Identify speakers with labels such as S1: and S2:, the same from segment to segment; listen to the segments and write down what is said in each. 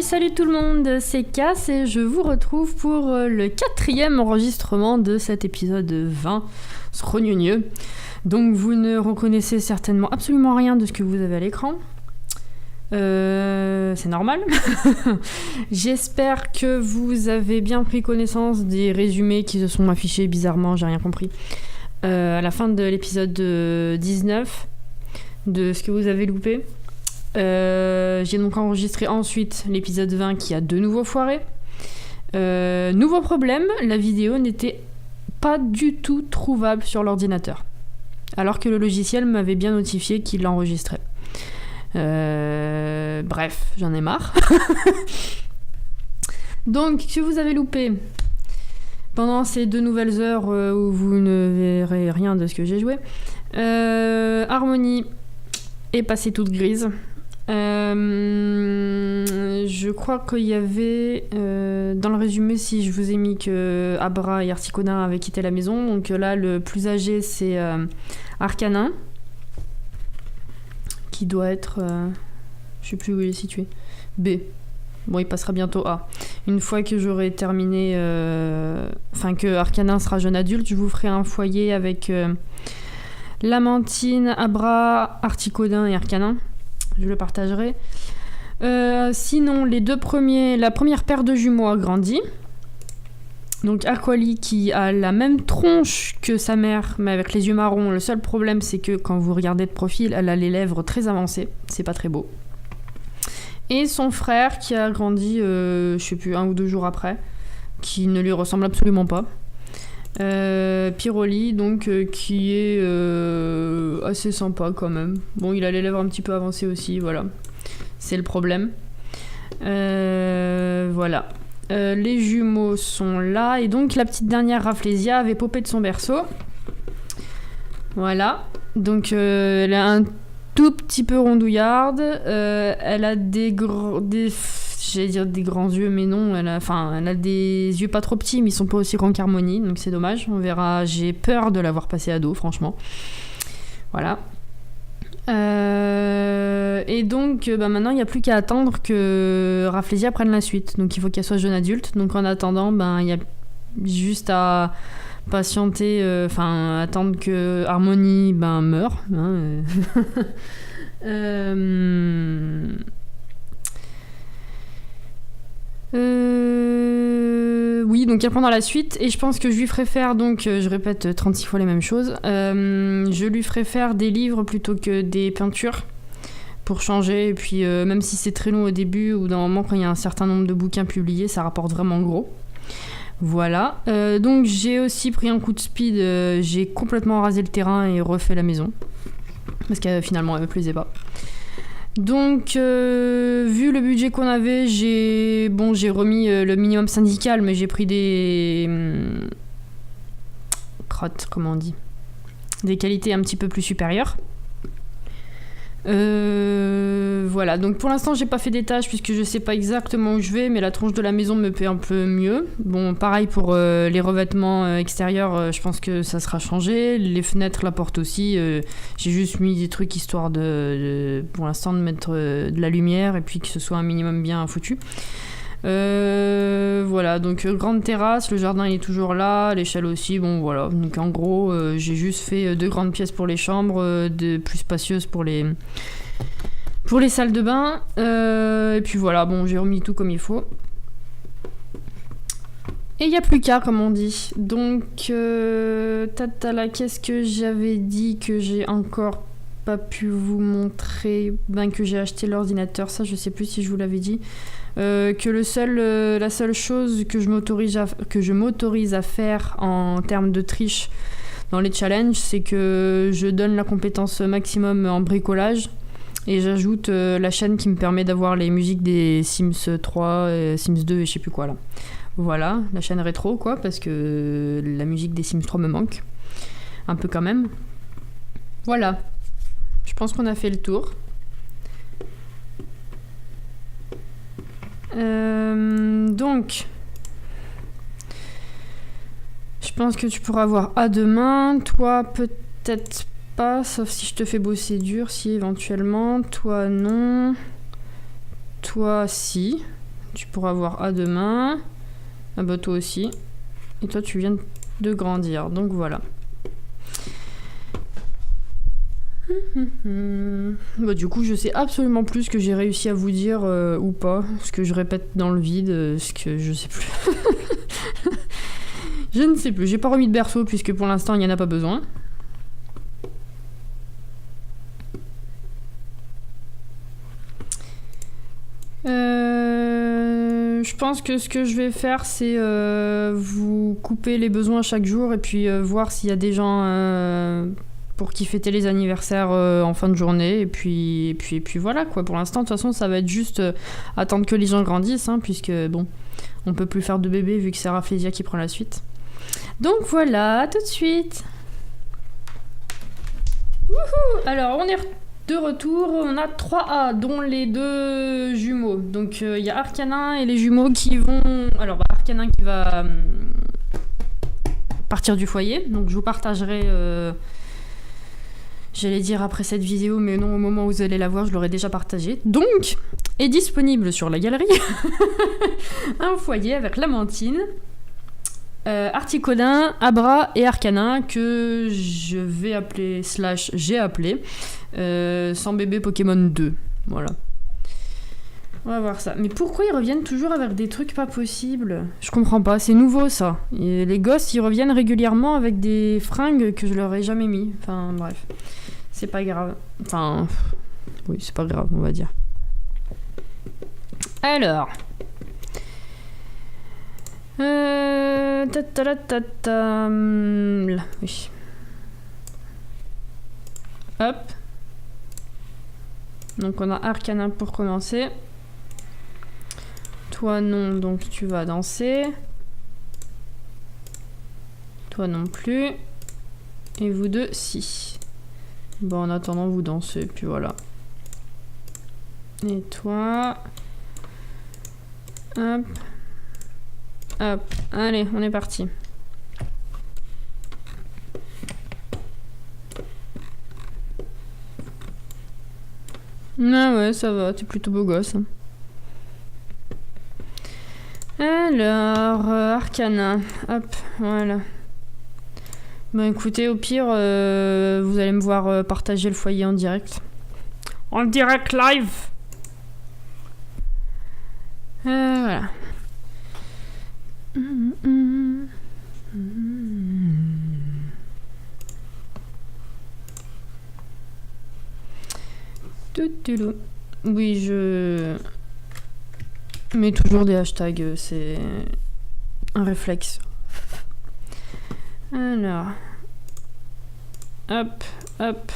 S1: Salut tout le monde, c'est Cass et je vous retrouve pour le 4e enregistrement de cet épisode 20, Srognonieux. Donc vous ne reconnaissez certainement absolument rien de ce que vous avez à l'écran. C'est normal. J'espère que vous avez bien pris connaissance des résumés qui se sont affichés bizarrement, j'ai rien compris. À la fin de l'épisode 19, de ce que vous avez loupé. J'ai donc enregistré ensuite l'épisode 20 qui a de nouveau foiré. Nouveau problème, la vidéo n'était pas du tout trouvable sur l'ordinateur. Alors que le logiciel m'avait bien notifié qu'il l'enregistrait. Bref, j'en ai marre. Donc, que vous avez loupé pendant ces 2 nouvelles heures où vous ne verrez rien de ce que j'ai joué. Harmonie est passée toute grise. Je crois qu'il y avait dans le résumé, si je vous ai mis que Abra et Articonin avaient quitté la maison. Donc là, le plus âgé, c'est Arcanin, qui doit être... je sais plus où il est situé. B. Bon, il passera bientôt A. Une fois que j'aurai terminé... Enfin, que Arcanin sera jeune adulte, je vous ferai un foyer avec Lamantine, Abra, Articodin et Arcanin. Je le partagerai. Sinon, la première paire de jumeaux a grandi. Donc Aquali qui a la même tronche que sa mère, mais avec les yeux marrons. Le seul problème, c'est que quand vous regardez de profil, elle a les lèvres très avancées. C'est pas très beau. Et son frère qui a grandi, je sais plus, 1 ou 2 jours après, qui ne lui ressemble absolument pas. Pyroli, donc qui est assez sympa quand même. Bon, il a les lèvres un petit peu avancées aussi, voilà. C'est le problème. Voilà. Les jumeaux sont là. Et donc, la petite dernière Rafflesia avait popé de son berceau. Voilà. Donc, elle a un tout petit peu rondouillarde. Elle a j'allais dire des grands yeux, mais non. Elle a des yeux pas trop petits, mais ils sont pas aussi grands qu'Harmonie. Donc, c'est dommage. On verra. J'ai peur de l'avoir passé ado, franchement. Voilà. Et donc maintenant il n'y a plus qu'à attendre que Rafflesia prenne la suite, donc il faut qu'elle soit jeune adulte. Donc en attendant, il y a juste à patienter, attendre que Harmonie meure, hein. Oui, donc elle prendra la suite et je pense que je lui ferai faire, donc je répète 36 fois les mêmes choses, je lui ferai faire des livres plutôt que des peintures pour changer, et puis même si c'est très long au début ou d'un moment quand il y a un certain nombre de bouquins publiés, ça rapporte vraiment gros. Voilà, donc j'ai aussi pris un coup de speed, j'ai complètement rasé le terrain et refait la maison parce que finalement elle me plaisait pas. Donc, vu le budget qu'on avait, j'ai remis le minimum syndical, mais j'ai pris des comment on dit, des qualités un petit peu plus supérieures. Voilà, donc pour l'instant j'ai pas fait d'étage puisque je sais pas exactement où je vais, mais la tronche de la maison me plaît un peu mieux. Bon, pareil pour les revêtements extérieurs, je pense que ça sera changé. Les fenêtres, la porte aussi, j'ai juste mis des trucs histoire de pour l'instant de mettre de la lumière et puis que ce soit un minimum bien foutu. Voilà, donc grande terrasse, le jardin il est toujours là, l'échelle aussi, bon voilà. Donc en gros, j'ai juste fait 2 grandes pièces pour les chambres, plus spacieuses pour les salles de bain, et puis voilà, bon, j'ai remis tout comme il faut. Et il n'y a plus qu'à, comme on dit. Donc, tatala, qu'est-ce que j'avais dit que j'ai encore pas pu vous montrer, que j'ai acheté l'ordinateur, ça je sais plus si je vous l'avais dit. Que la seule chose que je m'autorise à faire en termes de triche dans les challenges, c'est que je donne la compétence maximum en bricolage et j'ajoute la chaîne qui me permet d'avoir les musiques des Sims 3, Sims 2 et je sais plus quoi là. Voilà, la chaîne rétro quoi, parce que la musique des Sims 3 me manque un peu quand même. Voilà, je pense qu'on a fait le tour. Donc, je pense que tu pourras voir à demain. Toi, peut-être pas, sauf si je te fais bosser dur, si éventuellement. Toi, non. Toi, si. Tu pourras avoir à demain. Ah bah toi aussi. Et toi, tu viens de grandir. Donc voilà. Bah, du coup, je sais absolument plus ce que j'ai réussi à vous dire ou pas. Ce que je répète dans le vide, ce que je sais plus. Je ne sais plus. J'ai pas remis de berceau puisque pour l'instant, il n'y en a pas besoin. Je pense que ce que je vais faire, c'est vous couper les besoins chaque jour et puis voir s'il y a des gens pour qui fêter les anniversaires en fin de journée. Et puis voilà, quoi. Pour l'instant, de toute façon, ça va être juste attendre que les gens grandissent, hein, puisque, bon, on peut plus faire de bébé vu que c'est Rafflesia qui prend la suite. Donc voilà, à tout de suite. Wouhou! Alors, on est de retour, on a 3A, dont les 2 jumeaux. Donc il y a Arcanin et les jumeaux qui vont... Alors Arcanin qui va partir du foyer, donc je vous partagerai... J'allais dire après cette vidéo, mais non, au moment où vous allez la voir, je l'aurai déjà partagée. Donc, est disponible sur la galerie un foyer avec Lamantine, Articodin, Abra et Arcanin, que je vais appeler, / j'ai appelé, sans bébé Pokémon 2. Voilà. On va voir ça. Mais pourquoi ils reviennent toujours avec des trucs pas possibles? Je comprends pas, c'est nouveau ça. Et les gosses, ils reviennent régulièrement avec des fringues que je leur ai jamais mis. Enfin, bref. C'est pas grave. Enfin, oui, c'est pas grave, on va dire. Alors... Là, oui. Hop. Donc on a Arcanin pour commencer. Toi non, donc tu vas danser. Toi non plus. Et vous deux, si. Bon, en attendant, vous dansez, puis voilà. Et toi... Hop. Hop. Allez, on est parti. Ah ouais, ça va, t'es plutôt beau gosse. Alors, Arcanin. Hop, voilà. Bon, écoutez, au pire, vous allez me voir partager le foyer en direct. En direct live. Voilà. Oui, je mets toujours des hashtags, c'est un réflexe. Alors, hop, hop,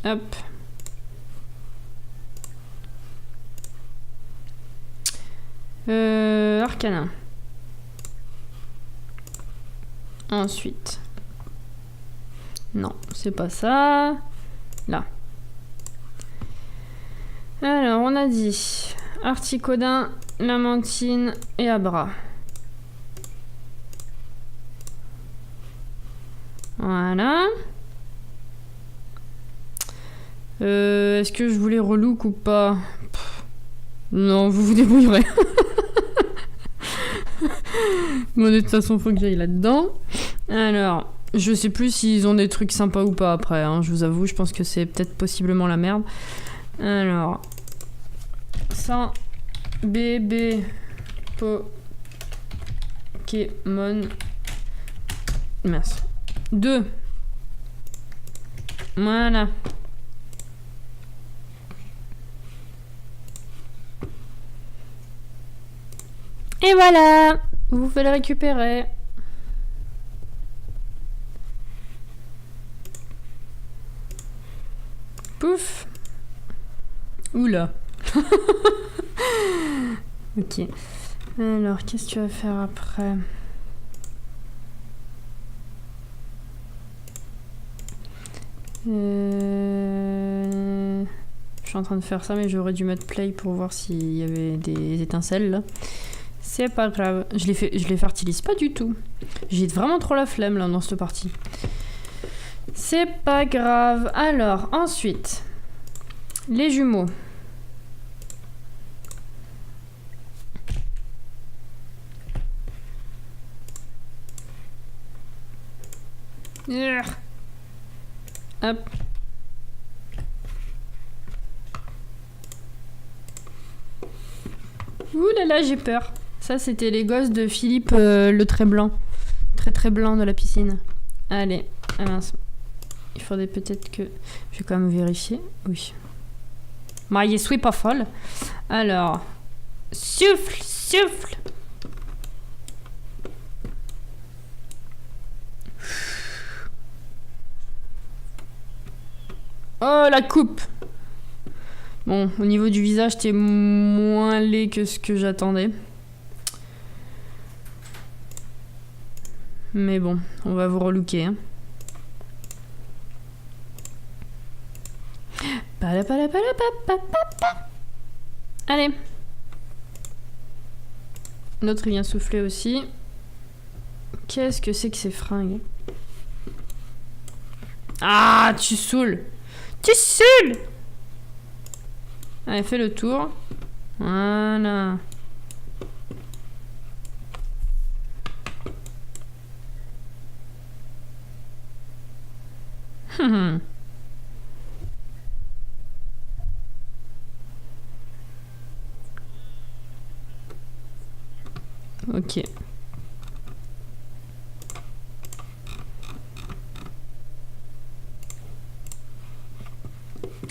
S1: hop. Arcanin. Ensuite. Non, c'est pas ça. Là. Alors, on a dit Articodin, Lamantine et Abra. Voilà. Est-ce que je voulais relook ou pas? Non, vous vous débrouillerez. Bon, de toute façon, faut que j'aille là-dedans. Alors, je sais plus s'ils ont des trucs sympas ou pas après, hein, je vous avoue, je pense que c'est peut-être possiblement la merde. Alors, 100 bébé Pokémon. Merci. 2. Voilà. Et voilà, vous pouvez le récupérer. Pouf. Oula. Ok. Alors, qu'est-ce que tu vas faire après? Je suis en train de faire ça, mais j'aurais dû mettre play pour voir s'il y avait des étincelles là. C'est pas grave. Je les fertilise pas du tout. J'ai vraiment trop la flemme là dans cette partie. C'est pas grave. Alors, ensuite, les jumeaux. Hop. Ouh là là, j'ai peur. Ça, c'était les gosses de Philippe le très blanc. Très blanc de la piscine. Allez. Ah mince. Il faudrait peut-être que... Je vais quand même vérifier. Oui. Bah, il est pas folle. Alors... Souffle, souffle. Oh, la coupe. Bon, au niveau du visage, t'es moins laid que ce que j'attendais. Mais bon, on va vous relooker. Hein. Allez. L'autre, il vient souffler aussi. Qu'est-ce que c'est que ces fringues? Ah, tu saoules. Tu saoules. Allez, fais le tour. Voilà. Ok.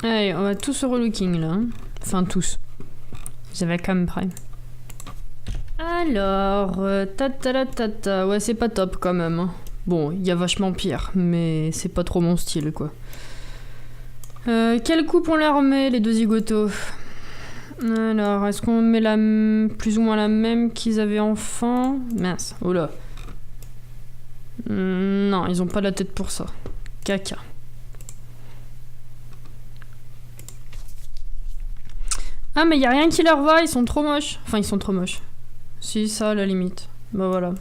S1: Allez, on va tous se relooking là. Hein. Enfin, tous. J'avais quand même prêt. Alors, tata. Ouais, c'est pas top quand même. Hein. Bon, il y a vachement pire, mais c'est pas trop mon style quoi. Quelle coupe on leur remet, les deux zigotos? Alors, est-ce qu'on met plus ou moins la même qu'ils avaient enfant? Mince, oh là. Non, ils ont pas la tête pour ça. Caca. Ah, mais y a rien qui leur va, ils sont trop moches. Enfin, ils sont trop moches. Si, ça, à la limite. Bah voilà.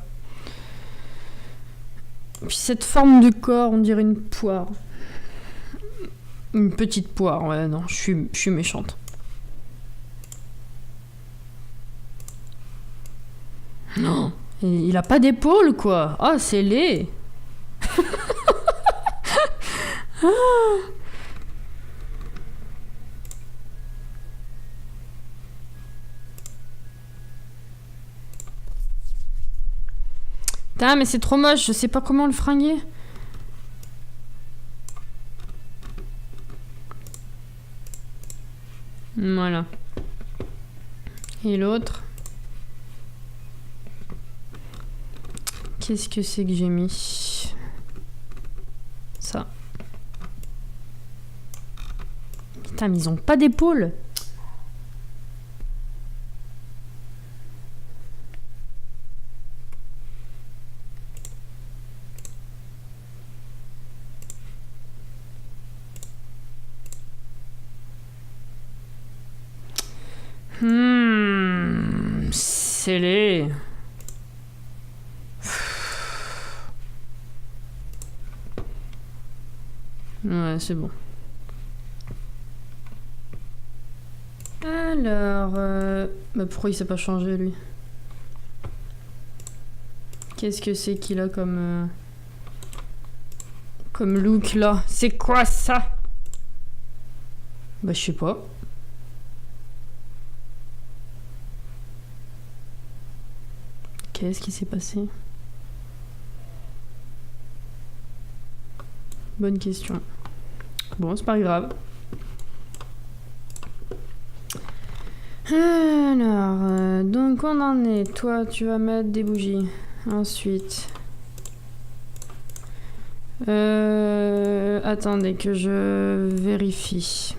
S1: Puis cette forme de corps, on dirait une poire. Une petite poire, ouais, non, je suis méchante. Non, il a pas d'épaule, quoi. Oh, c'est laid. Ah. Putain, mais c'est trop moche, je sais pas comment le fringuer. Voilà. Et l'autre. Qu'est-ce que c'est que j'ai mis? Ça. Putain, mais ils ont pas d'épaule. C'est laid. Ouais, c'est bon. Alors, bah pourquoi il s'est pas changé lui? Qu'est-ce que c'est qu'il a comme look là? C'est quoi ça? Bah je sais pas. Qu'est-ce qui s'est passé? Bonne question. Bon, c'est pas grave. Alors, donc on en est. Toi, tu vas mettre des bougies. Ensuite. Attendez que je vérifie.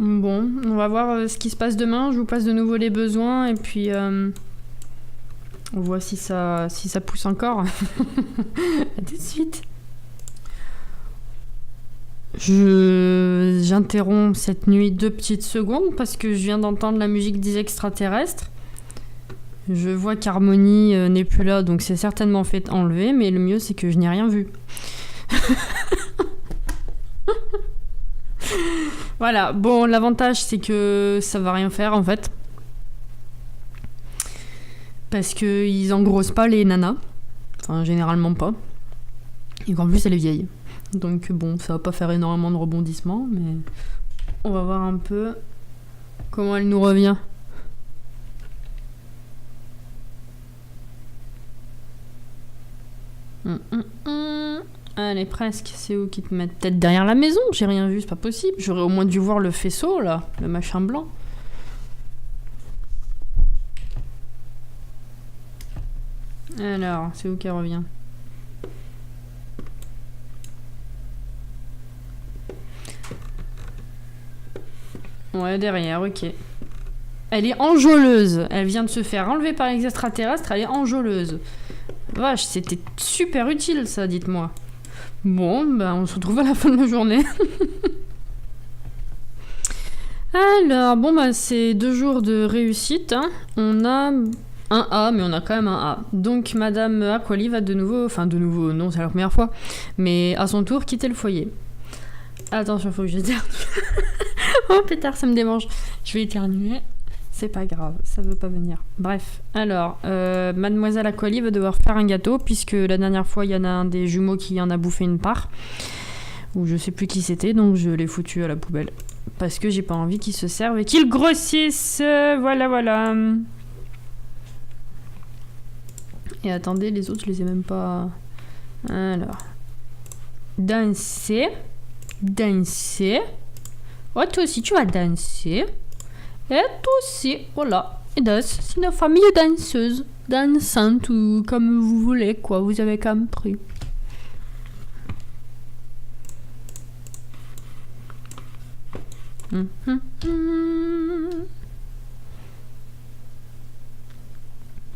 S1: Bon, on va voir ce qui se passe demain. Je vous passe de nouveau les besoins et puis on voit si ça pousse encore. À tout de suite. J'interromps cette nuit 2 petites secondes parce que je viens d'entendre la musique des extraterrestres. Je vois qu'Harmonie n'est plus là, donc c'est certainement fait enlever, mais le mieux c'est que je n'ai rien vu. Voilà, bon, l'avantage c'est que ça va rien faire en fait. Parce qu'ils engrossent pas les nanas. Enfin, généralement pas. Et qu'en plus, elle est vieille. Donc bon, ça va pas faire énormément de rebondissements, mais on va voir un peu comment elle nous revient. Allez, presque. C'est où qu'ils te mettent? Peut-être derrière la maison? J'ai rien vu, c'est pas possible. J'aurais au moins dû voir le faisceau, là. Le machin blanc. Alors, c'est où qu'elle revient? Ouais, derrière, ok. Elle est enjôleuse. Elle vient de se faire enlever par les extraterrestres, elle est enjôleuse. Vache, c'était super utile ça, dites-moi. Bon, ben on se retrouve à la fin de la journée. Alors, bon bah c'est 2 jours de réussite. Hein. On a un A, mais on a quand même un A. Donc Madame Aquali va de nouveau, non, c'est la première fois, mais à son tour quitter le foyer. Attention, faut que j'éternue. Oh pétard, ça me démange. Je vais éternuer. C'est pas grave, ça veut pas venir. Bref, alors, Mademoiselle Aquali va devoir faire un gâteau, puisque la dernière fois, il y en a un des jumeaux qui en a bouffé une part. Ou je sais plus qui c'était, donc je l'ai foutu à la poubelle. Parce que j'ai pas envie qu'ils se servent et qu'ils grossissent. Voilà, voilà. Et attendez, les autres, je les ai même pas... Alors... Danser. Danser. Oh, toi aussi, tu vas danser. Et toi aussi, voilà. Et danse, c'est une famille danseuse. Dansante ou comme vous voulez, quoi. Vous avez compris.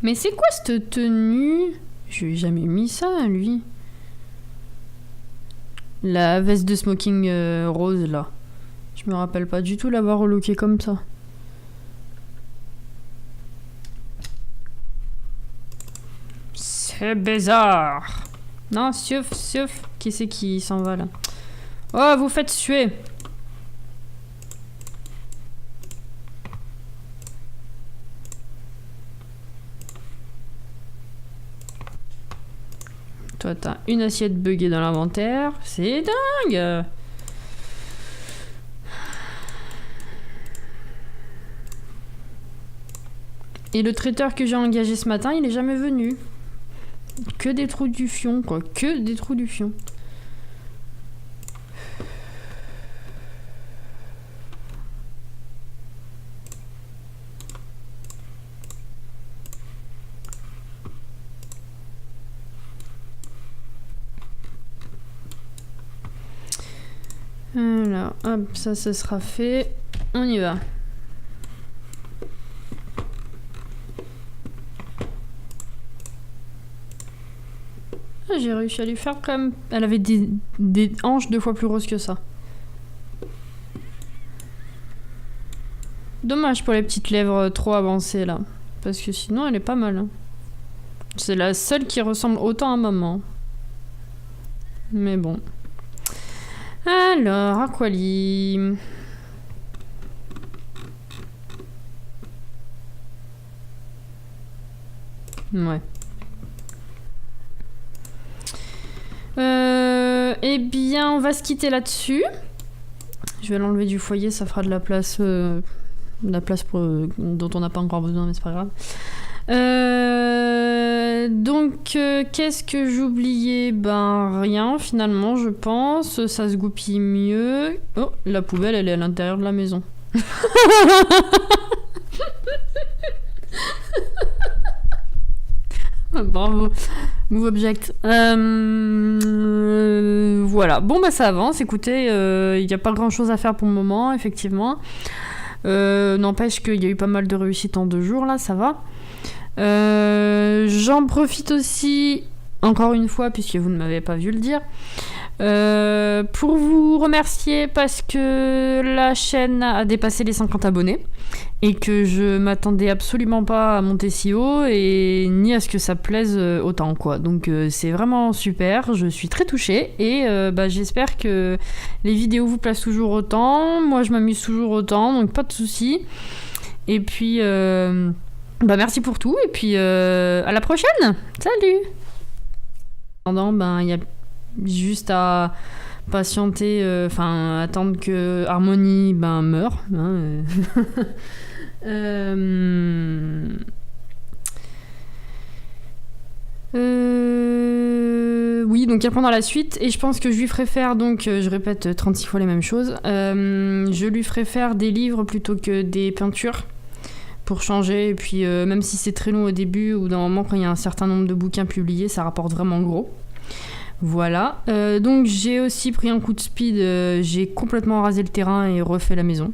S1: Mais c'est quoi cette tenue? Je lui ai jamais mis ça, lui. La veste de smoking rose, là. Je me rappelle pas du tout l'avoir relooké comme ça. C'est bizarre. Non, Siuf, qui c'est qui s'en va là? Oh, vous faites suer. Toi, t'as une assiette buggée dans l'inventaire. C'est dingue. Et le traiteur que j'ai engagé ce matin, il est jamais venu. Que des trous du fion, quoi. Que des trous du fion. Alors, hop, ça, ce sera fait. On y va. J'ai réussi à lui faire quand même... Elle avait des hanches 2 fois plus grosses que ça. Dommage pour les petites lèvres trop avancées là. Parce que sinon elle est pas mal. Hein. C'est la seule qui ressemble autant à maman. Mais bon. Alors, Aquali. Ouais. Eh bien, on va se quitter là-dessus. Je vais l'enlever du foyer, ça fera de la place, dont on n'a pas encore besoin, mais c'est pas grave. Donc, qu'est-ce que j'oubliais? Ben, rien, finalement, je pense. Ça se goupille mieux. Oh, la poubelle, elle est à l'intérieur de la maison. Bravo. Move object. Voilà. Bon, bah ça avance. Écoutez, il n'y a pas grand-chose à faire pour le moment, effectivement. N'empêche qu'il y a eu pas mal de réussites en 2 jours, là, ça va. J'en profite aussi, encore une fois, puisque vous ne m'avez pas vu le dire, pour vous remercier parce que la chaîne a dépassé les 50 abonnés et que je m'attendais absolument pas à monter si haut et ni à ce que ça plaise autant, quoi. Donc c'est vraiment super, je suis très touchée et j'espère que les vidéos vous plaisent toujours autant. Moi je m'amuse toujours autant, donc pas de soucis. Et puis Bah merci pour tout et puis à la prochaine. Salut. Pendant, il y a juste à patienter, attendre que Harmony meure. Hein, oui, donc il reprendra la suite et je pense que je lui ferai faire, donc je répète 36 fois les mêmes choses, je lui ferai faire des livres plutôt que des peintures pour changer, et puis même si c'est très long au début ou d'un moment quand il y a un certain nombre de bouquins publiés, ça rapporte vraiment gros. Voilà, donc j'ai aussi pris un coup de speed, j'ai complètement rasé le terrain et refait la maison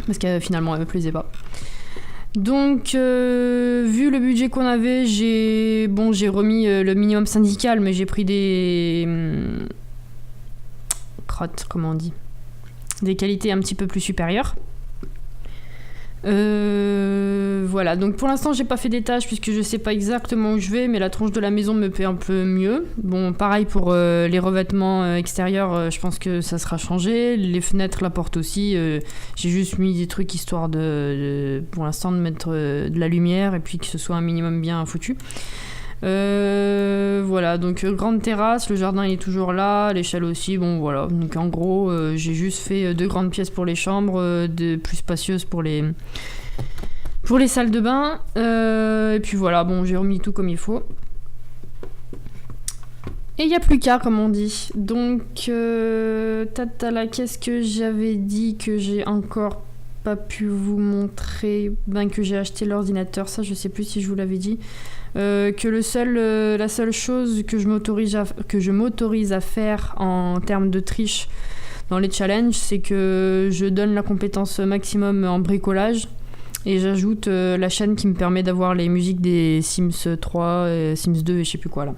S1: parce que finalement elle me plaisait pas. Donc, vu le budget qu'on avait, j'ai remis le minimum syndical, mais j'ai pris des comment on dit, des qualités un petit peu plus supérieures. Voilà, donc pour l'instant j'ai pas fait d'étage puisque je sais pas exactement où je vais, mais la tronche de la maison me plaît un peu mieux. Bon, pareil pour les revêtements extérieurs, je pense que ça sera changé. Les fenêtres, la porte aussi, j'ai juste mis des trucs histoire pour l'instant de mettre de la lumière et puis que ce soit un minimum bien foutu. Voilà, donc grande terrasse, le jardin il est toujours là, l'échelle aussi, bon voilà. Donc en gros, j'ai juste fait 2 grandes pièces pour les chambres, plus spacieuses pour les salles de bain. Et puis voilà, bon, j'ai remis tout comme il faut. Et il n'y a plus qu'à, comme on dit. Donc, tatala, qu'est-ce que j'avais dit que j'ai encore pas pu vous montrer, que j'ai acheté l'ordinateur, ça je sais plus si je vous l'avais dit. Que la seule chose que je m'autorise à faire en termes de triche dans les challenges, c'est que je donne la compétence maximum en bricolage et j'ajoute la chaîne qui me permet d'avoir les musiques des Sims 3, Sims 2 et je sais plus quoi là.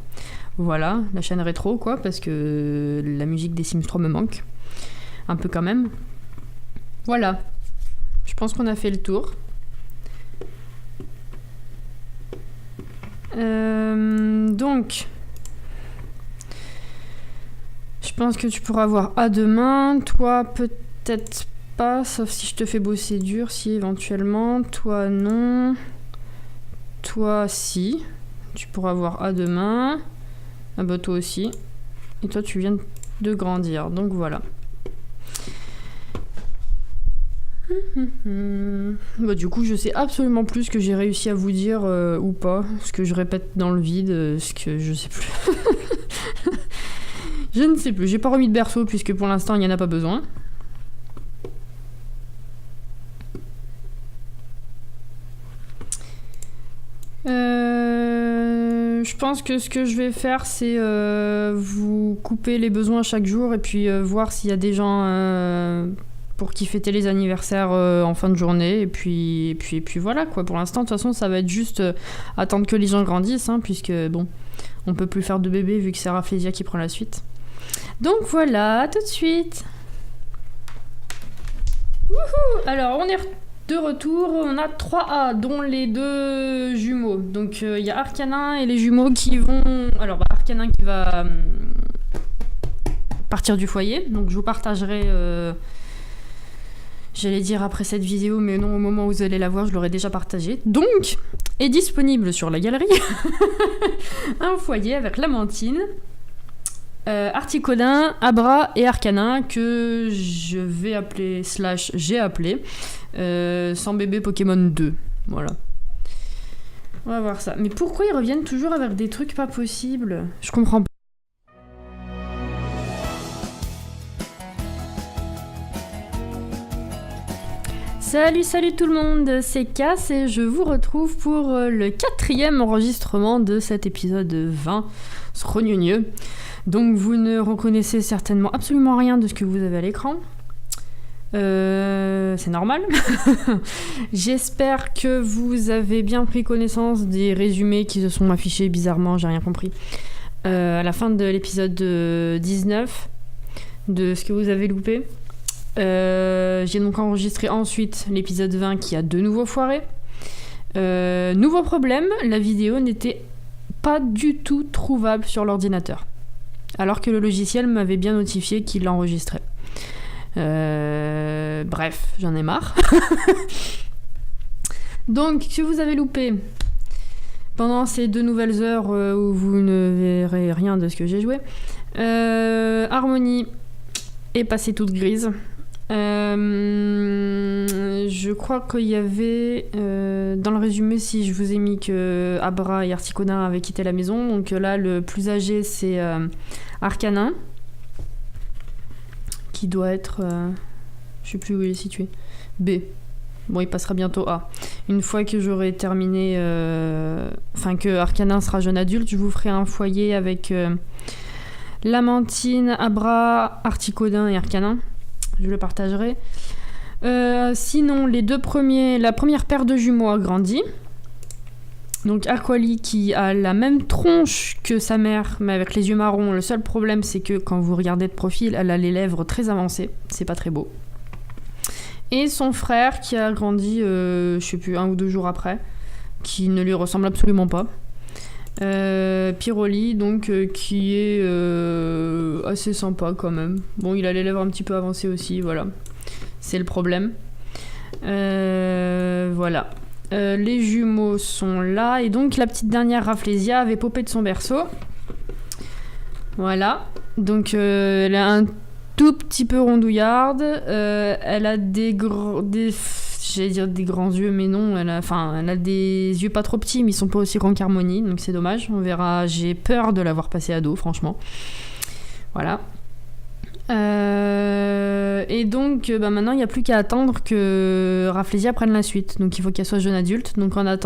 S1: Voilà, la chaîne rétro quoi, parce que la musique des Sims 3 me manque un peu quand même. Voilà, je pense qu'on a fait le tour. Donc, je pense que tu pourras voir à demain. Toi, peut-être pas, sauf si je te fais bosser dur, si éventuellement. Toi, non. Toi, si. Tu pourras voir à demain. Ah bah, toi aussi. Et toi, tu viens de grandir. Donc, voilà. Bah, du coup, je sais absolument plus ce que j'ai réussi à vous dire ou pas, ce que je répète dans le vide, ce que je sais plus. Je ne sais plus. J'ai pas remis de berceau puisque pour l'instant il n'y en a pas besoin. Je pense que ce que je vais faire, c'est vous couper les besoins chaque jour et puis voir s'il y a des gens pour qui fêter les anniversaires en fin de journée et puis voilà quoi. Pour l'instant de toute façon ça va être juste attendre que les gens grandissent puisque bon on peut plus faire de bébé vu que c'est Rafflesia qui prend la suite. Donc voilà, à tout de suite. Wouhou. Alors on est de retour, on a 3A dont les 2 jumeaux. Donc il y a Arcanin et les jumeaux qui vont... Alors Arcanin qui va partir du foyer, donc je vous partagerai... J'allais dire après cette vidéo, mais non, au moment où vous allez la voir, je l'aurai déjà partagée. Donc, est disponible sur la galerie un foyer avec Lamantine, Articodin, Abra et Arcanin, que je vais appeler, / j'ai appelé, sans bébé Pokémon 2. Voilà. On va voir ça. Mais pourquoi ils reviennent toujours avec des trucs pas possibles ? Je comprends pas. Salut tout le monde, c'est Cass et je vous retrouve pour le 4e enregistrement de cet épisode 20, Srognonieux. Donc vous ne reconnaissez certainement absolument rien de ce que vous avez à l'écran. C'est normal. J'espère que vous avez bien pris connaissance des résumés qui se sont affichés bizarrement, j'ai rien compris. À la fin de l'épisode 19, de ce que vous avez loupé. J'ai donc enregistré ensuite l'épisode 20 qui a de nouveau foiré. Nouveau problème, la vidéo n'était pas du tout trouvable sur l'ordinateur, alors que le logiciel m'avait bien notifié qu'il l'enregistrait. Bref, j'en ai marre. Donc, que vous avez loupé pendant ces 2 nouvelles heures où vous ne verrez rien de ce que j'ai joué. Harmonie est passée toute grise. Je crois qu'il y avait dans le résumé, si je vous ai mis que Abra et Articonin avaient quitté la maison. Donc là, le plus âgé, c'est Arcanin, qui doit être je sais plus où il est situé, B. Bon, il passera bientôt A. Une fois que j'aurai terminé que Arcanin sera jeune adulte, je vous ferai un foyer avec Lamantine, Abra, Articodin et Arcanin. Je le partagerai. Sinon, la première paire de jumeaux a grandi. Donc Aquali qui a la même tronche que sa mère, mais avec les yeux marrons. Le seul problème, c'est que quand vous regardez de profil, elle a les lèvres très avancées. C'est pas très beau. Et son frère qui a grandi, je sais plus, 1 ou 2 jours après, qui ne lui ressemble absolument pas. Pyroli, donc, qui est assez sympa quand même. Bon, il a les lèvres un petit peu avancées aussi, voilà. C'est le problème. Voilà. Les jumeaux sont là. Et donc, la petite dernière Rafflesia avait popé de son berceau. Voilà. Donc, elle a un tout petit peu rondouillarde. Elle a j'allais dire des grands yeux, mais non. Elle a des yeux pas trop petits, mais ils sont pas aussi grands qu'Harmonie. Donc, c'est dommage. On verra. J'ai peur de l'avoir passé à dos, franchement. Voilà. Et donc maintenant il n'y a plus qu'à attendre que Rafflesia prenne la suite, donc il faut qu'elle soit jeune adulte, donc en attendant